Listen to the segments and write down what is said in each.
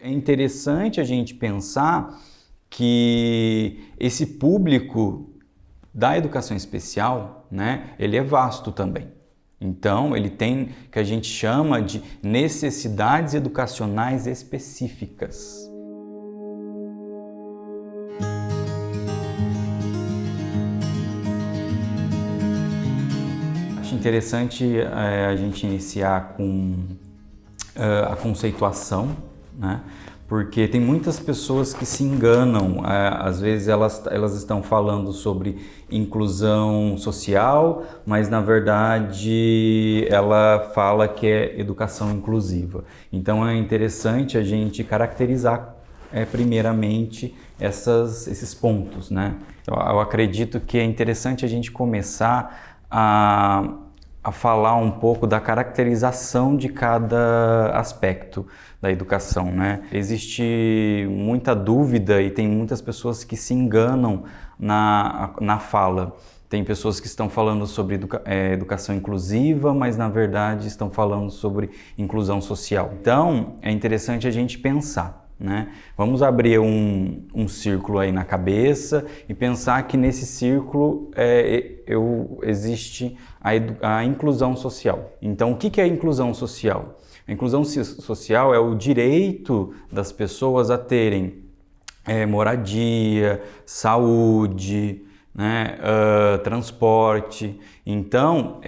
É interessante a gente pensar que esse público da educação especial, né, ele é vasto também. Então, ele tem o que a gente chama de necessidades educacionais específicas. Acho interessante a gente iniciar com a conceituação, né? Porque tem muitas pessoas que se enganam, às vezes elas estão falando sobre inclusão social, mas na verdade ela fala que é educação inclusiva. Então é interessante a gente caracterizar primeiramente esses pontos, né? Eu acredito que é interessante a gente começar a falar um pouco da caracterização de cada aspecto da educação, né? Existe muita dúvida e tem muitas pessoas que se enganam na fala. Tem pessoas que estão falando sobre educação inclusiva, mas na verdade estão falando sobre inclusão social. Então, é interessante a gente pensar, né? Vamos abrir um círculo aí na cabeça e pensar que nesse círculo existe a inclusão social. Então, o que é a inclusão social? A inclusão social é o direito das pessoas a terem moradia, saúde, né, transporte. Então,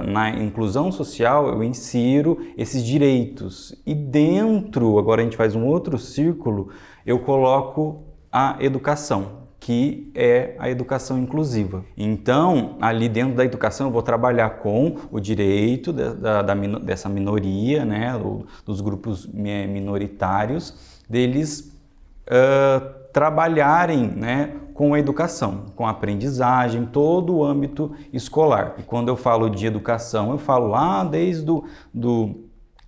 na inclusão social eu insiro esses direitos e dentro, agora a gente faz um outro círculo, eu coloco a educação, que é a educação inclusiva. Então, ali dentro da educação eu vou trabalhar com o direito dessa minoria, né, dos grupos minoritários, deles trabalharem, né, com a educação, com a aprendizagem, todo o âmbito escolar. E quando eu falo de educação, eu falo lá desde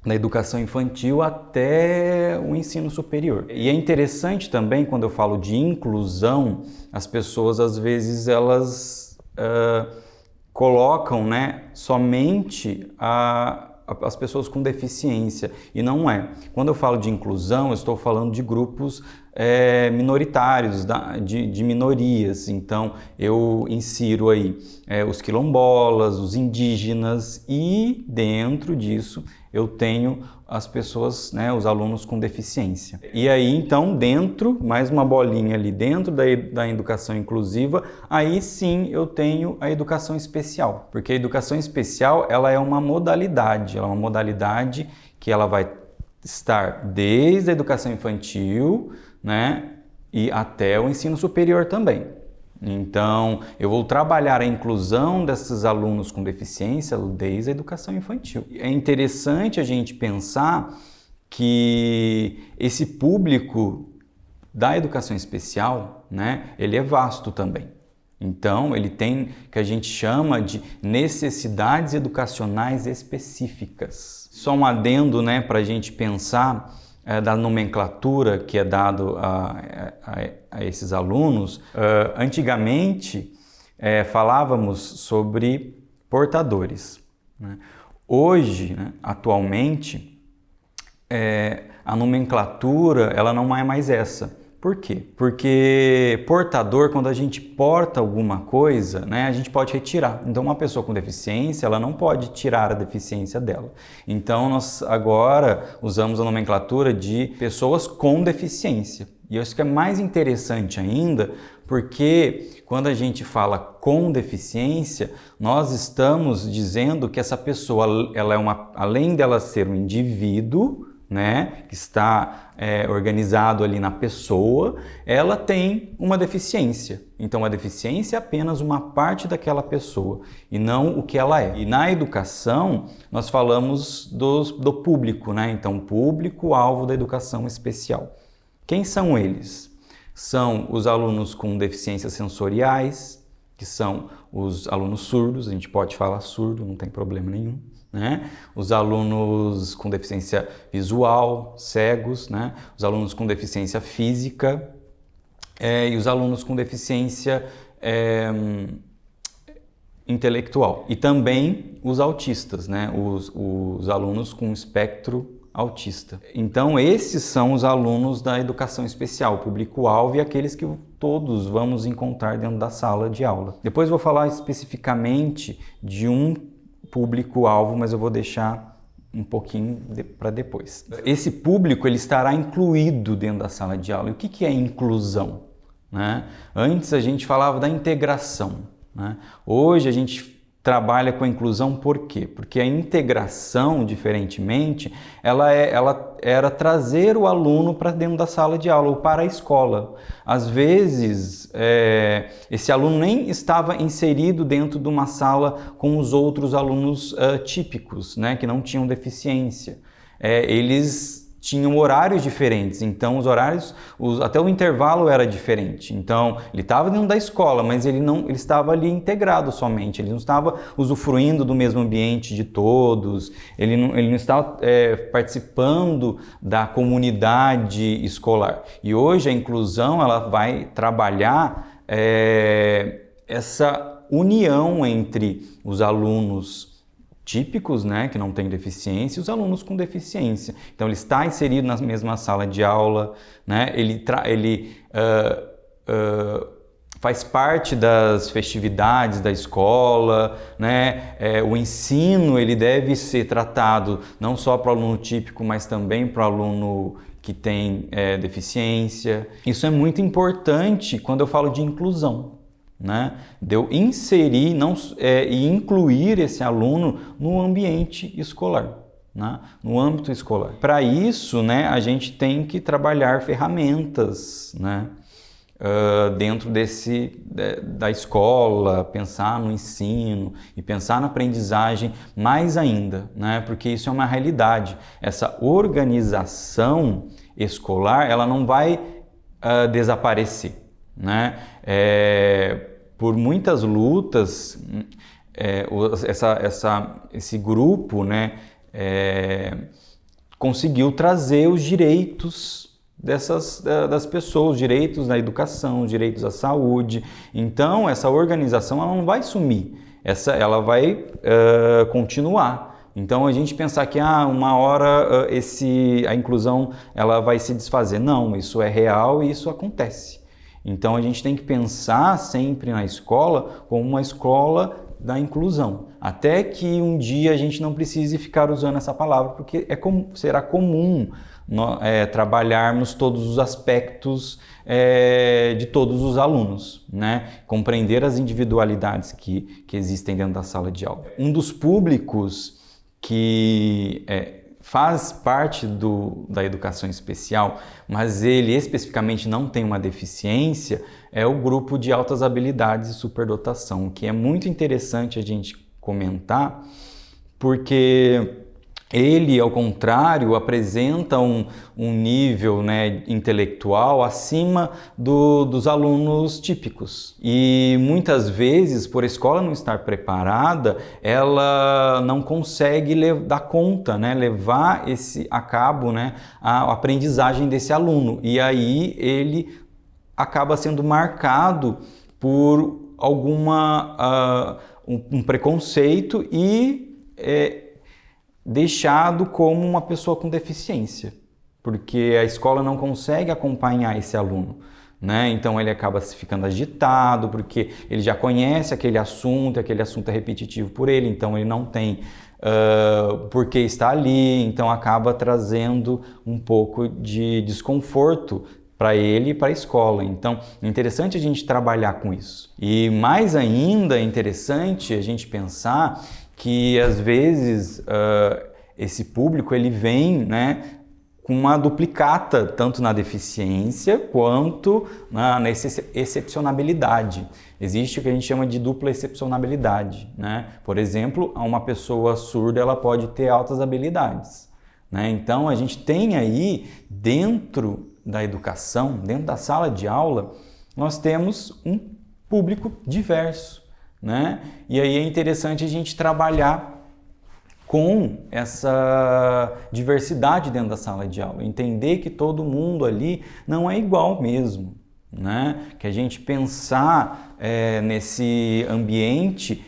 da educação infantil até o ensino superior. E é interessante também, quando eu falo de inclusão, as pessoas às vezes elas colocam, né, somente as pessoas com deficiência, e não é. Quando eu falo de inclusão, eu estou falando de grupos minoritários, de minorias. Então, eu insiro aí os quilombolas, os indígenas, e dentro disso eu tenho as pessoas, né, os alunos com deficiência. E aí, então, mais uma bolinha ali dentro da educação inclusiva, aí sim eu tenho a educação especial. Porque a educação especial, ela é uma modalidade que ela vai estar desde a educação infantil, né, e até o ensino superior também. Então, eu vou trabalhar a inclusão desses alunos com deficiência desde a educação infantil. É interessante a gente pensar que esse público da educação especial, né, ele é vasto também. Então, ele tem o que a gente chama de necessidades educacionais específicas. Só um adendo, né, para a gente pensar da nomenclatura que é dado a esses alunos. Antigamente, falávamos sobre portadores, né? Hoje, né, atualmente, a nomenclatura ela não é mais essa. Por quê? Porque portador, quando a gente porta alguma coisa, né, a gente pode retirar. Então, uma pessoa com deficiência, ela não pode tirar a deficiência dela. Então, nós agora usamos a nomenclatura de pessoas com deficiência. E isso que é mais interessante ainda, porque quando a gente fala com deficiência, nós estamos dizendo que essa pessoa, ela além dela ser um indivíduo, né, que está organizado ali na pessoa, ela tem uma deficiência. Então, a deficiência é apenas uma parte daquela pessoa e não o que ela é. E na educação, nós falamos do público, né? Então, público-alvo da educação especial. Quem são eles? São os alunos com deficiências sensoriais, que são os alunos surdos, a gente pode falar surdo, não tem problema nenhum, né? Os alunos com deficiência visual, cegos, né? Os alunos com deficiência física e os alunos com deficiência intelectual. E também os autistas, né? Os alunos com espectro autista. Então, esses são os alunos da educação especial, público-alvo, e aqueles que todos vamos encontrar dentro da sala de aula. Depois vou falar especificamente de um público-alvo, mas eu vou deixar um pouquinho para depois. Esse público ele estará incluído dentro da sala de aula. E o que é inclusão? Né? Antes a gente falava da integração. Né? Hoje a gente trabalha com a inclusão por quê? Porque a integração, diferentemente, ela era trazer o aluno para dentro da sala de aula ou para a escola. Às vezes, esse aluno nem estava inserido dentro de uma sala com os outros alunos típicos, né, que não tinham deficiência. Eles tinham horários diferentes, então os horários, até o intervalo era diferente. Então ele estava dentro da escola, mas ele estava ali integrado somente, ele não estava usufruindo do mesmo ambiente de todos, ele não estava participando da comunidade escolar. E hoje a inclusão ela vai trabalhar essa união entre os alunos típicos, né, que não têm deficiência, e os alunos com deficiência. Então, ele está inserido na mesma sala de aula, né, ele faz parte das festividades da escola, né, o ensino ele deve ser tratado não só para o aluno típico, mas também para o aluno que tem deficiência. Isso é muito importante quando eu falo de inclusão. Né? De eu inserir e incluir esse aluno no ambiente escolar, né? No âmbito escolar. Para isso, né, a gente tem que trabalhar ferramentas, né, dentro da escola, pensar no ensino e pensar na aprendizagem mais ainda, né? Porque isso é uma realidade. Essa organização escolar ela não vai desaparecer, né? Por muitas lutas, esse grupo, né, conseguiu trazer os direitos das pessoas, os direitos da educação, os direitos à saúde. Então, essa organização ela não vai sumir, ela vai continuar. Então, a gente pensar que uma hora a inclusão ela vai se desfazer. Não, isso é real e isso acontece. Então, a gente tem que pensar sempre na escola como uma escola da inclusão. Até que um dia a gente não precise ficar usando essa palavra, porque será comum trabalharmos todos os aspectos de todos os alunos, né? Compreender as individualidades que existem dentro da sala de aula. Um dos públicos que faz parte da educação especial, mas ele especificamente não tem uma deficiência, é o grupo de altas habilidades e superdotação, que é muito interessante a gente comentar, porque ele, ao contrário, apresenta um nível, né, intelectual acima dos alunos típicos. E muitas vezes, por a escola não estar preparada, ela não consegue dar conta, né, levar a cabo, né, a aprendizagem desse aluno. E aí ele acaba sendo marcado por um preconceito e deixado como uma pessoa com deficiência, porque a escola não consegue acompanhar esse aluno, né? Então ele acaba ficando agitado, porque ele já conhece aquele assunto é repetitivo por ele, então ele não tem por que estar ali, então acaba trazendo um pouco de desconforto para ele e para a escola. Então é interessante a gente trabalhar com isso. E mais ainda é interessante a gente pensar que às vezes esse público ele vem, né, com uma duplicata, tanto na deficiência quanto na excepcionabilidade. Existe o que a gente chama de dupla excepcionabilidade, né? Por exemplo, uma pessoa surda ela pode ter altas habilidades, né? Então a gente tem aí dentro da educação, dentro da sala de aula, nós temos um público diverso, né? E aí é interessante a gente trabalhar com essa diversidade dentro da sala de aula, entender que todo mundo ali não é igual mesmo, né? Que a gente pensar nesse ambiente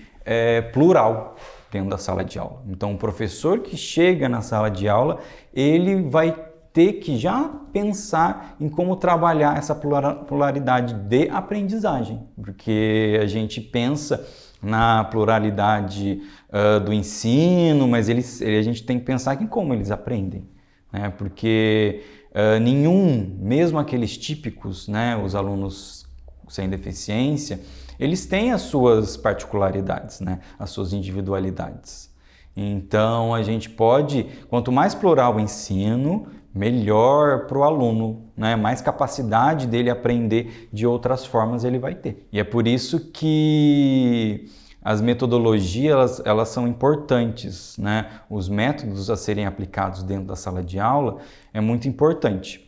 plural, dentro da sala de aula. Então, o professor que chega na sala de aula, ele vai ter que já pensar em como trabalhar essa pluralidade de aprendizagem, porque a gente pensa na pluralidade do ensino, mas a gente tem que pensar em como eles aprendem, né? Porque mesmo aqueles típicos, né, os alunos sem deficiência, eles têm as suas particularidades, né, as suas individualidades. Então, a gente pode, quanto mais plural o ensino, melhor para o aluno, né? Mais capacidade dele aprender de outras formas ele vai ter. E é por isso que as metodologias elas são importantes, né? Os métodos a serem aplicados dentro da sala de aula é muito importante.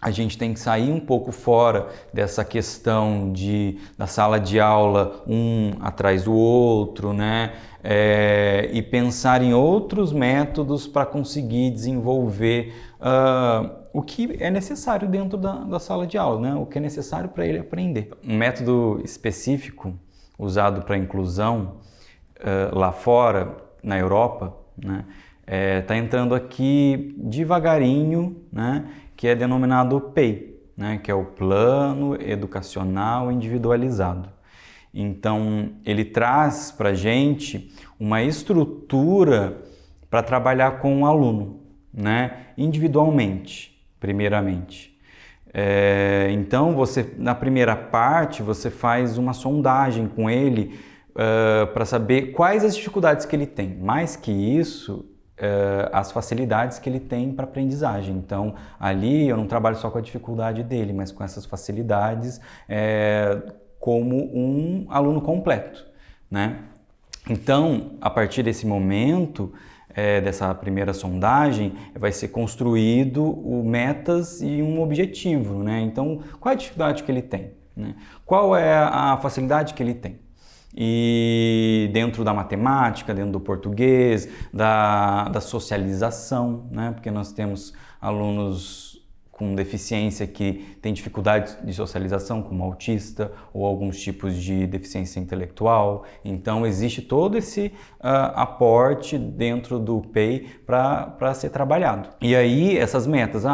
A gente tem que sair um pouco fora dessa questão da sala de aula um atrás do outro, né? E pensar em outros métodos para conseguir desenvolver o que é necessário dentro da sala de aula, né? O que é necessário para ele aprender. Um método específico usado para inclusão lá fora, na Europa, né? Tá entrando aqui devagarinho, né? Que é denominado PEI, né? Que é o Plano Educacional Individualizado. Então, ele traz para a gente uma estrutura para trabalhar com o aluno, né? Individualmente, primeiramente. Então, na primeira parte, você faz uma sondagem com ele para saber quais as dificuldades que ele tem. Mais que isso, as facilidades que ele tem para aprendizagem. Então, ali eu não trabalho só com a dificuldade dele, mas com essas facilidades como um aluno completo, né? Então, a partir desse momento, dessa primeira sondagem, vai ser construído metas e um objetivo, né? Então, qual é a dificuldade que ele tem, né? Qual é a facilidade que ele tem? E dentro da matemática, dentro do português, da socialização, né? Porque nós temos alunos com deficiência que têm dificuldades de socialização, como autista ou alguns tipos de deficiência intelectual. Então, existe todo esse aporte dentro do PEI para ser trabalhado. E aí, essas metas,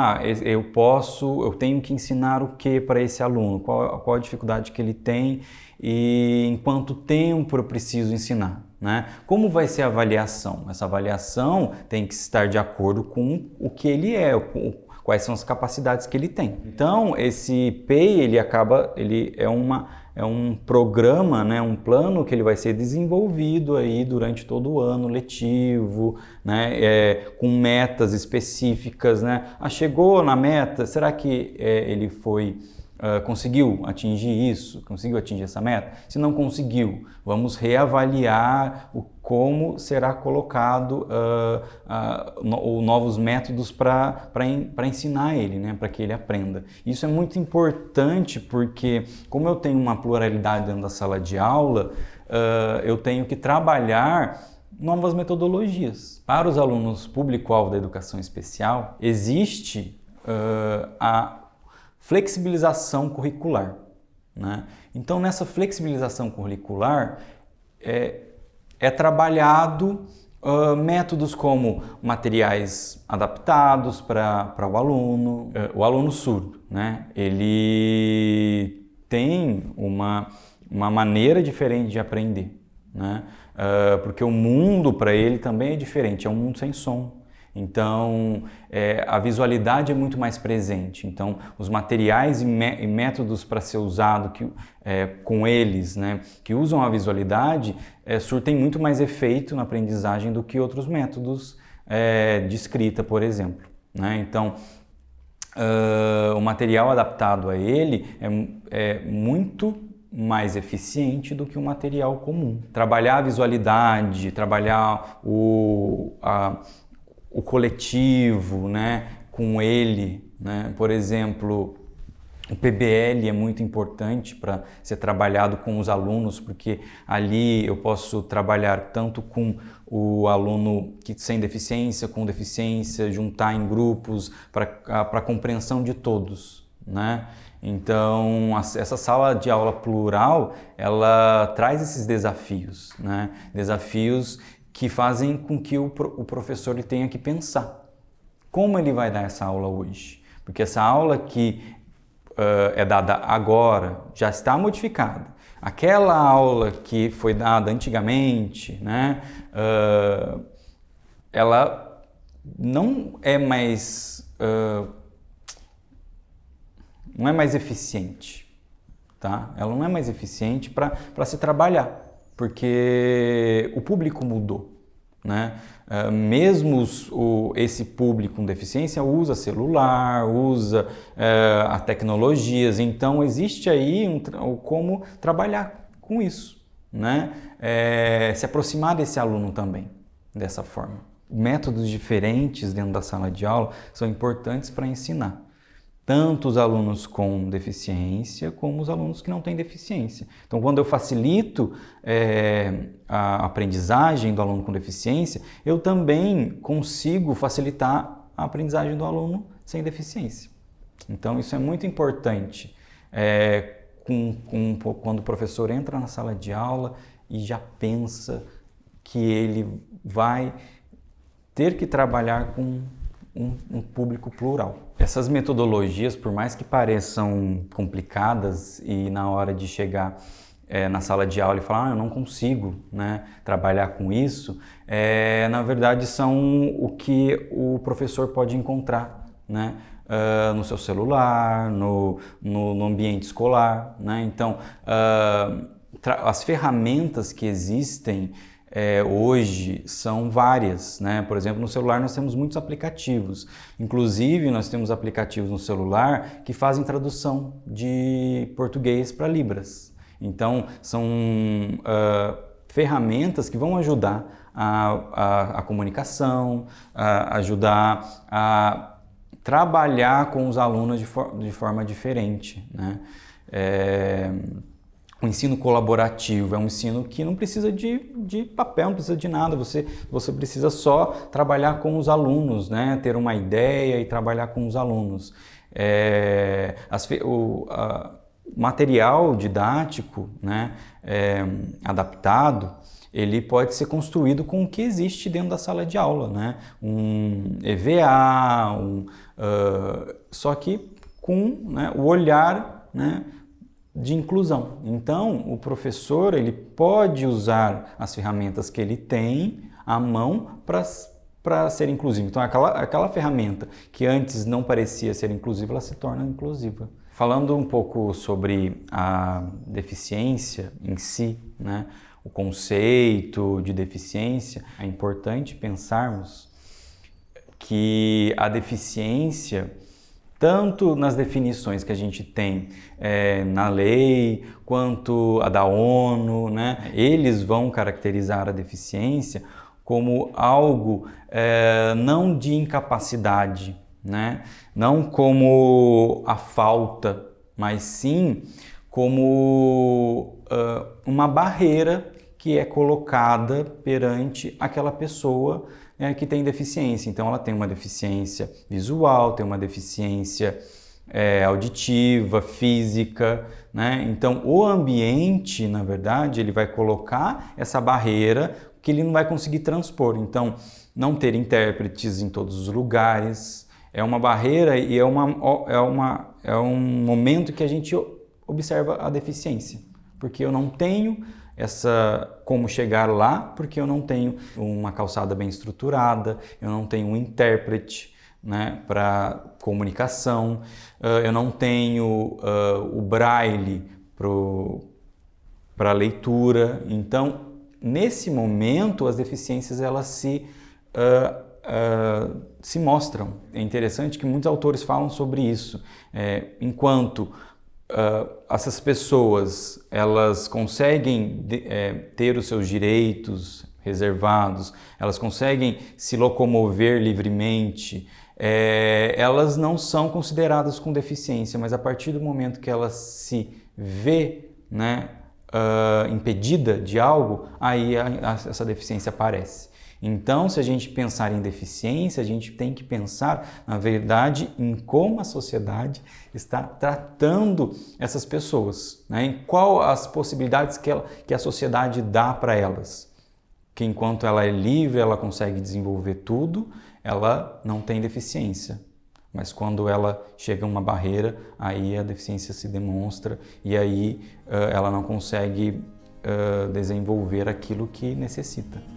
eu tenho que ensinar o que para esse aluno? Qual a dificuldade que ele tem e em quanto tempo eu preciso ensinar, né? Como vai ser a avaliação? Essa avaliação tem que estar de acordo com o que ele é, quais são as capacidades que ele tem. Então, esse PEI, ele é um programa, né, um plano que ele vai ser desenvolvido aí durante todo o ano letivo, né, com metas específicas, né? Chegou na meta, será que ele conseguiu atingir isso? Conseguiu atingir essa meta? Se não conseguiu, vamos reavaliar como será colocado novos métodos para ensinar ele, né? Para que ele aprenda. Isso é muito importante porque, como eu tenho uma pluralidade dentro da sala de aula, eu tenho que trabalhar novas metodologias. Para os alunos público-alvo da educação especial, existe a flexibilização curricular, né? Então, nessa flexibilização curricular é trabalhado métodos como materiais adaptados para o aluno. O aluno surdo, né? Ele tem uma maneira diferente de aprender, né? Porque o mundo para ele também é diferente, é um mundo sem som. Então, a visualidade é muito mais presente. Então, os materiais e métodos para ser usado com eles, né, que usam a visualidade, surtem muito mais efeito na aprendizagem do que outros métodos de escrita, por exemplo, né? Então, o material adaptado a ele é muito mais eficiente do que um material comum. Trabalhar a visualidade, trabalhar o coletivo, né, com ele, né? Por exemplo, o PBL é muito importante para ser trabalhado com os alunos, porque ali eu posso trabalhar tanto com o aluno sem deficiência, com deficiência, juntar em grupos para a compreensão de todos, né? Então, essa sala de aula plural, ela traz esses desafios, né? Desafios que fazem com que o professor ele tenha que pensar como ele vai dar essa aula hoje. Porque essa aula que é dada agora já está modificada. Aquela aula que foi dada antigamente, né, ela não é mais eficiente, tá? Ela não é mais eficiente para se trabalhar, porque o público mudou, né? Mesmo esse público com deficiência usa celular, usa as tecnologias, então existe aí como trabalhar com isso, né? Se aproximar desse aluno também, dessa forma. Métodos diferentes dentro da sala de aula são importantes para ensinar tanto os alunos com deficiência como os alunos que não têm deficiência. Então, quando eu facilito a aprendizagem do aluno com deficiência, eu também consigo facilitar a aprendizagem do aluno sem deficiência. Então, isso é muito importante quando o professor entra na sala de aula e já pensa que ele vai ter que trabalhar com um público plural. Essas metodologias, por mais que pareçam complicadas e na hora de chegar na sala de aula e falar, eu não consigo, né, trabalhar com isso, na verdade são o que o professor pode encontrar, né, no seu celular, no ambiente escolar, né? Então, as ferramentas que existem hoje são várias, né? Por exemplo, no celular nós temos muitos aplicativos. Inclusive, nós temos aplicativos no celular que fazem tradução de português para Libras. Então, são ferramentas que vão ajudar a comunicação, ajudar a trabalhar com os alunos de forma diferente, né? O ensino colaborativo é um ensino que não precisa de papel, não precisa de nada, você precisa só trabalhar com os alunos, né? Ter uma ideia e trabalhar com os alunos. O material didático, né, adaptado, ele pode ser construído com o que existe dentro da sala de aula, né? Um EVA, só que com, né, o olhar, né, de inclusão. Então, o professor ele pode usar as ferramentas que ele tem à mão para ser inclusivo. Então, aquela ferramenta que antes não parecia ser inclusiva, ela se torna inclusiva. Falando um pouco sobre a deficiência em si, né, o conceito de deficiência, é importante pensarmos que a deficiência, tanto nas definições que a gente tem na lei, quanto a da ONU, né? Eles vão caracterizar a deficiência como algo não de incapacidade, né? Não como a falta, mas sim como uma barreira que é colocada perante aquela pessoa que tem deficiência. Então, ela tem uma deficiência visual, tem uma deficiência auditiva, física, né? Então, o ambiente, na verdade, ele vai colocar essa barreira que ele não vai conseguir transpor. Então, não ter intérpretes em todos os lugares é uma barreira e é um momento que a gente observa a deficiência, porque eu não tenho como chegar lá, porque eu não tenho uma calçada bem estruturada, eu não tenho um intérprete, né, para comunicação, eu não tenho o braille para leitura. Então, nesse momento, as deficiências elas se mostram. É interessante que muitos autores falam sobre isso. Enquanto essas pessoas elas conseguem ter os seus direitos reservados, elas conseguem se locomover livremente, elas não são consideradas com deficiência, mas a partir do momento que ela se vê, né, impedida de algo, aí essa deficiência aparece. Então, se a gente pensar em deficiência, a gente tem que pensar, na verdade, em como a sociedade está tratando essas pessoas, né? Em qual as possibilidades que a sociedade dá para elas. que enquanto ela é livre, ela consegue desenvolver tudo, ela não tem deficiência. Mas quando ela chega a uma barreira, aí a deficiência se demonstra e aí ela não consegue desenvolver aquilo que necessita.